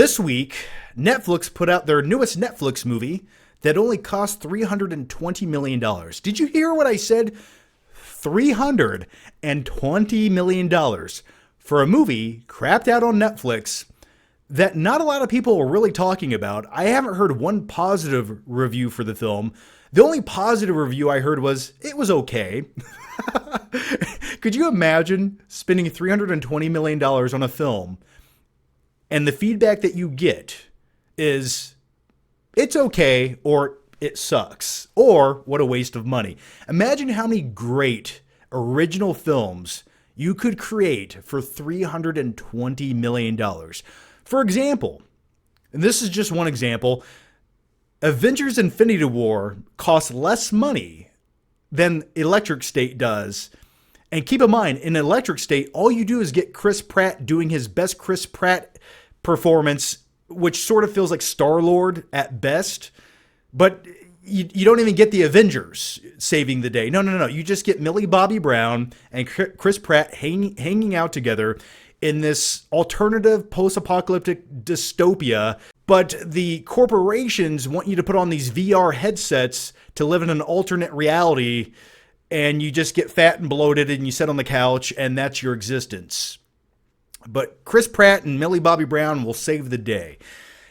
This week, Netflix put out their newest Netflix movie that only cost $320 million. Did you hear what I said? $320 million for a movie crapped out on Netflix that not a lot of people are really talking about. I haven't heard one positive review for the film. The only positive review I heard was, it was okay. Could you imagine spending $320 million on a film and the feedback that you get is, it's okay, or it sucks, or what a waste of money. Imagine how many great original films you could create for $320 million. For example, and this is just one example, Avengers Infinity War costs less money than Electric State does. And keep in mind, in Electric State, all you do is get Chris Pratt doing his best Chris Pratt performance, which sort of feels like Star-Lord at best. But you don't even get the Avengers saving the day. No. You just get Millie Bobby Brown and Chris Pratt hanging out together in this alternative post-apocalyptic dystopia. But the corporations want you to put on these VR headsets to live in an alternate reality, and you just get fat and bloated and you sit on the couch and that's your existence. But Chris Pratt and Millie Bobby Brown will save the day.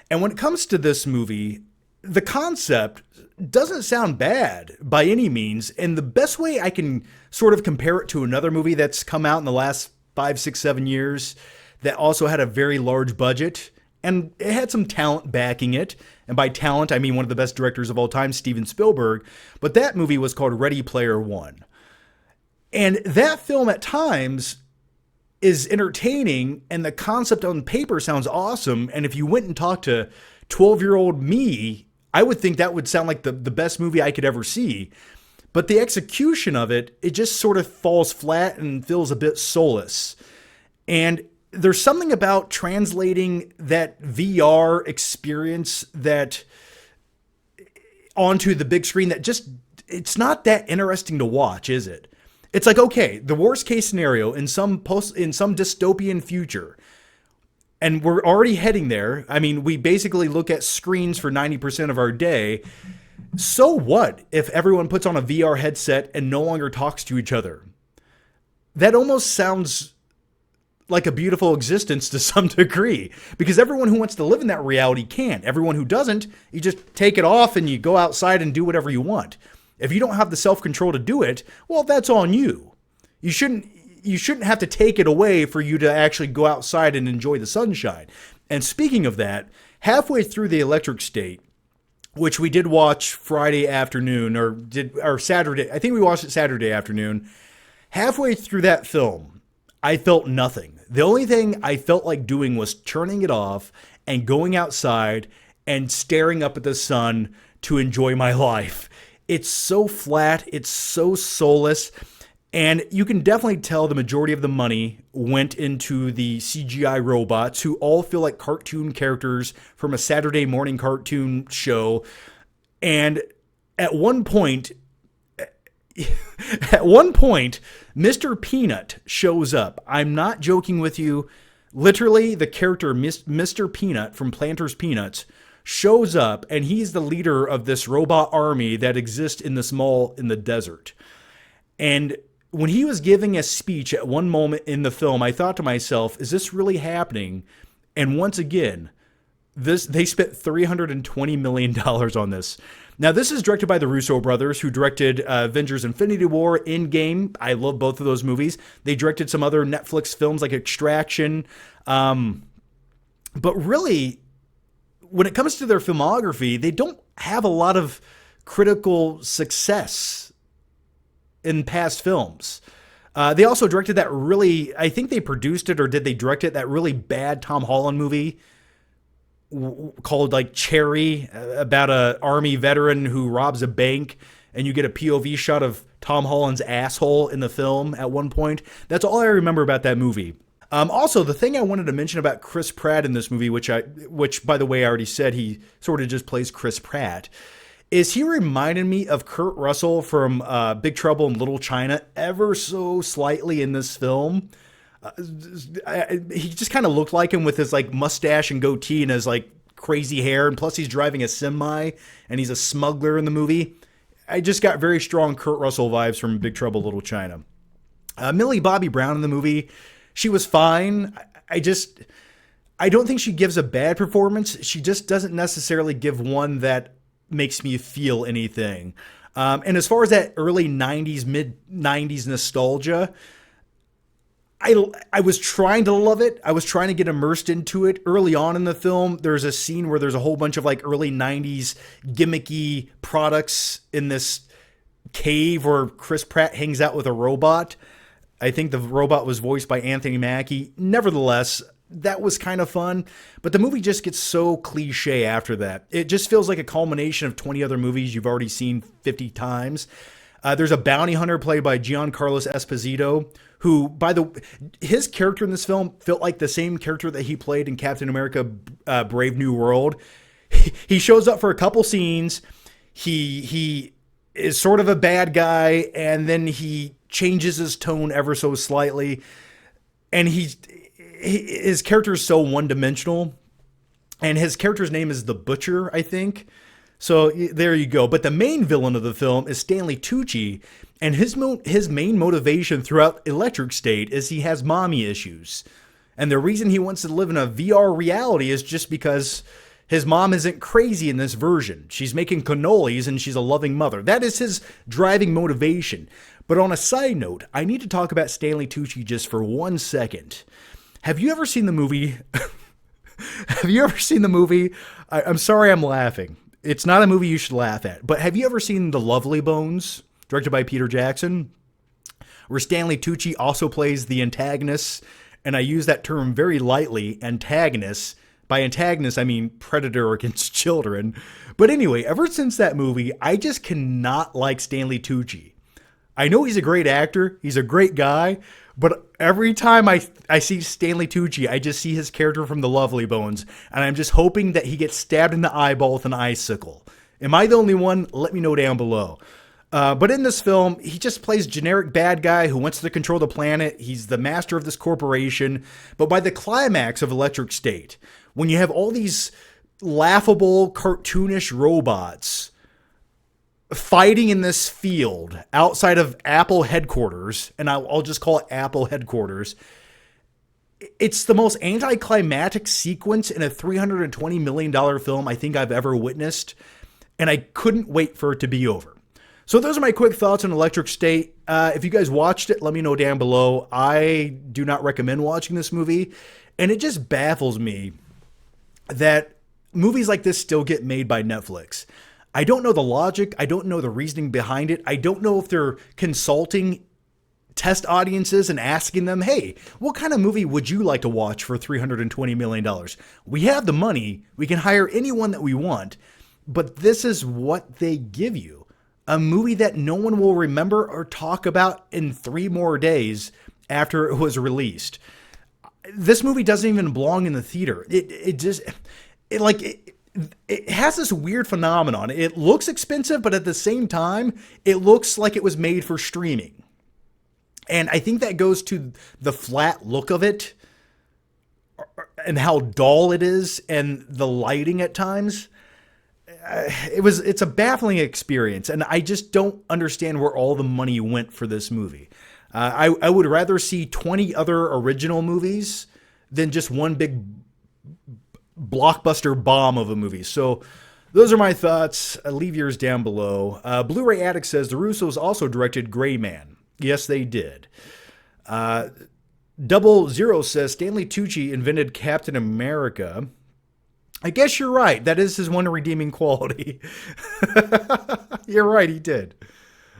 And when it comes to this movie, the concept doesn't sound bad by any means. And the best way I can sort of compare it to another movie that's come out in the last 5, 6, 7 years that also had a very large budget and it had some talent backing it. And by talent, I mean one of the best directors of all time, Steven Spielberg. But that movie was called Ready Player One. And that film at times is entertaining, and the concept on paper sounds awesome. And if you went and talked to 12-year-old me, I would think that would sound like the best movie I could ever see. But the execution of it, it just sort of falls flat and feels a bit soulless. And there's something about translating that VR experience that onto the big screen that just, it's not that interesting to watch, is it? It's like, okay, the worst case scenario in some dystopian future, and we're already heading there. I mean, we basically look at screens for 90% of our day. So what if everyone puts on a VR headset and no longer talks to each other? That almost sounds like a beautiful existence to some degree, because everyone who wants to live in that reality can. Everyone who doesn't, you just take it off and you go outside and do whatever you want. If you don't have the self-control to do it, well, that's on you. You shouldn't have to take it away for you to actually go outside and enjoy the sunshine. And speaking of that, halfway through the Electric State, which we did watch Friday afternoon or Saturday, I think we watched it Saturday afternoon. Halfway through that film, I felt nothing. The only thing I felt like doing was turning it off and going outside and staring up at the sun to enjoy my life. It's so flat. It's so soulless. And you can definitely tell the majority of the money went into the CGI robots who all feel like cartoon characters from a Saturday morning cartoon show. And at one point, Mr. Peanut shows up. I'm not joking with you. Literally, the character Mr. Peanut from Planters Peanuts shows up, and he's the leader of this robot army that exists in this mall in the desert. And when he was giving a speech at one moment in the film, I thought to myself, is this really happening? And once again, they spent $320 million on this. Now, this is directed by the Russo brothers, who directed Avengers Infinity War, Endgame. I love both of those movies. They directed some other Netflix films like Extraction. But really, when it comes to their filmography, they don't have a lot of critical success in past films. They also directed that really, I think they produced it, or did they direct it, that really bad Tom Holland movie called like Cherry, about a army veteran who robs a bank, and you get a POV shot of Tom Holland's asshole in the film at one point. That's all I remember about that movie. Also, the thing I wanted to mention about Chris Pratt in this movie, which by the way I already said, he sort of just plays Chris Pratt, is he reminded me of Kurt Russell from Big Trouble in Little China ever so slightly in this film. He just kind of looked like him with his like mustache and goatee and his like crazy hair, and plus he's driving a semi and he's a smuggler in the movie. I just got very strong Kurt Russell vibes from Big Trouble in Little China. Millie Bobby Brown in the movie, she was fine. I don't think she gives a bad performance. She just doesn't necessarily give one that makes me feel anything. And as far as that early 90s, mid 90s nostalgia, I was trying to love it. I was trying to get immersed into it. Early on in the film, there's a scene where there's a whole bunch of like early 90s gimmicky products in this cave where Chris Pratt hangs out with a robot. I think the robot was voiced by Anthony Mackie. Nevertheless, that was kind of fun, but the movie just gets so cliche after that. It just feels like a culmination of 20 other movies you've already seen 50 times. There's a bounty hunter played by Giancarlo Esposito, who, his character in this film felt like the same character that he played in Captain America Brave New World. He shows up for a couple scenes. He is sort of a bad guy, and then he changes his tone ever so slightly. And his character is so one-dimensional. And his character's name is the Butcher, I think. So there you go. But the main villain of the film is Stanley Tucci, and his main motivation throughout Electric State is he has mommy issues. And the reason he wants to live in a VR reality is just because his mom isn't crazy in this version. She's making cannolis and she's a loving mother. That is his driving motivation. But on a side note, I need to talk about Stanley Tucci just for 1 second. Have you ever seen the movie? Have you ever seen the movie? I'm sorry I'm laughing. It's not a movie you should laugh at. But have you ever seen The Lovely Bones, directed by Peter Jackson, where Stanley Tucci also plays the antagonist? And I use that term very lightly, antagonist. By antagonist, I mean predator against children. But anyway, ever since that movie, I just cannot like Stanley Tucci. I know he's a great actor. He's a great guy. But every time I see Stanley Tucci, I just see his character from The Lovely Bones. And I'm just hoping that he gets stabbed in the eyeball with an icicle. Am I the only one? Let me know down below. But in this film, he just plays generic bad guy who wants to control the planet. He's the master of this corporation. But by the climax of Electric State, when you have all these laughable, cartoonish robots fighting in this field outside of Apple headquarters, and I'll just call it Apple headquarters, it's the most anticlimactic sequence in a $320 million film I think I've ever witnessed, and I couldn't wait for it to be over. So those are my quick thoughts on Electric State. If you guys watched it, let me know down below. I do not recommend watching this movie, and it just baffles me that movies like this still get made by Netflix. I don't know the logic. I don't know the reasoning behind it. I don't know if they're consulting test audiences and asking them, hey, what kind of movie would you like to watch for $320 million? We have the money. We can hire anyone that we want. But this is what they give you. A movie that no one will remember or talk about in 3 more days after it was released. This movie doesn't even belong in the theater. It has this weird phenomenon. It looks expensive, but at the same time, it looks like it was made for streaming. And I think that goes to the flat look of it and how dull it is and the lighting at times. It's a baffling experience, and I just don't understand where all the money went for this movie. I would rather see 20 other original movies than just one big blockbuster bomb of a movie. So those are my thoughts. Leave yours down below. Blu-ray Addict says the Russos also directed Gray Man. Yes, they did. 00 says Stanley Tucci invented Captain America. I guess you're right. That is his one redeeming quality. You're right, he did.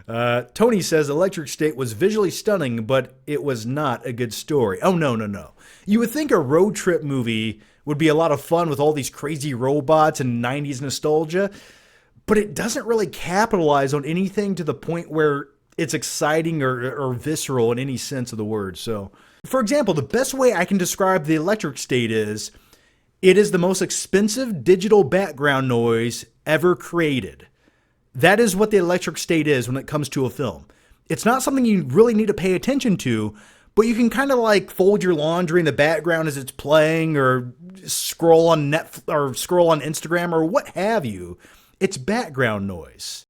Tony says Electric State was visually stunning, but it was not a good story. Oh, no. You would think a road trip movie would be a lot of fun with all these crazy robots and 90s nostalgia, but it doesn't really capitalize on anything to the point where it's exciting or visceral in any sense of the word. So, for example, the best way I can describe the Electric State is it is the most expensive digital background noise ever created. That is what the Electric State is when it comes to a film. It's not something you really need to pay attention to, but you can kind of like fold your laundry in the background as it's playing, or scroll on Instagram, or what have you. It's background noise.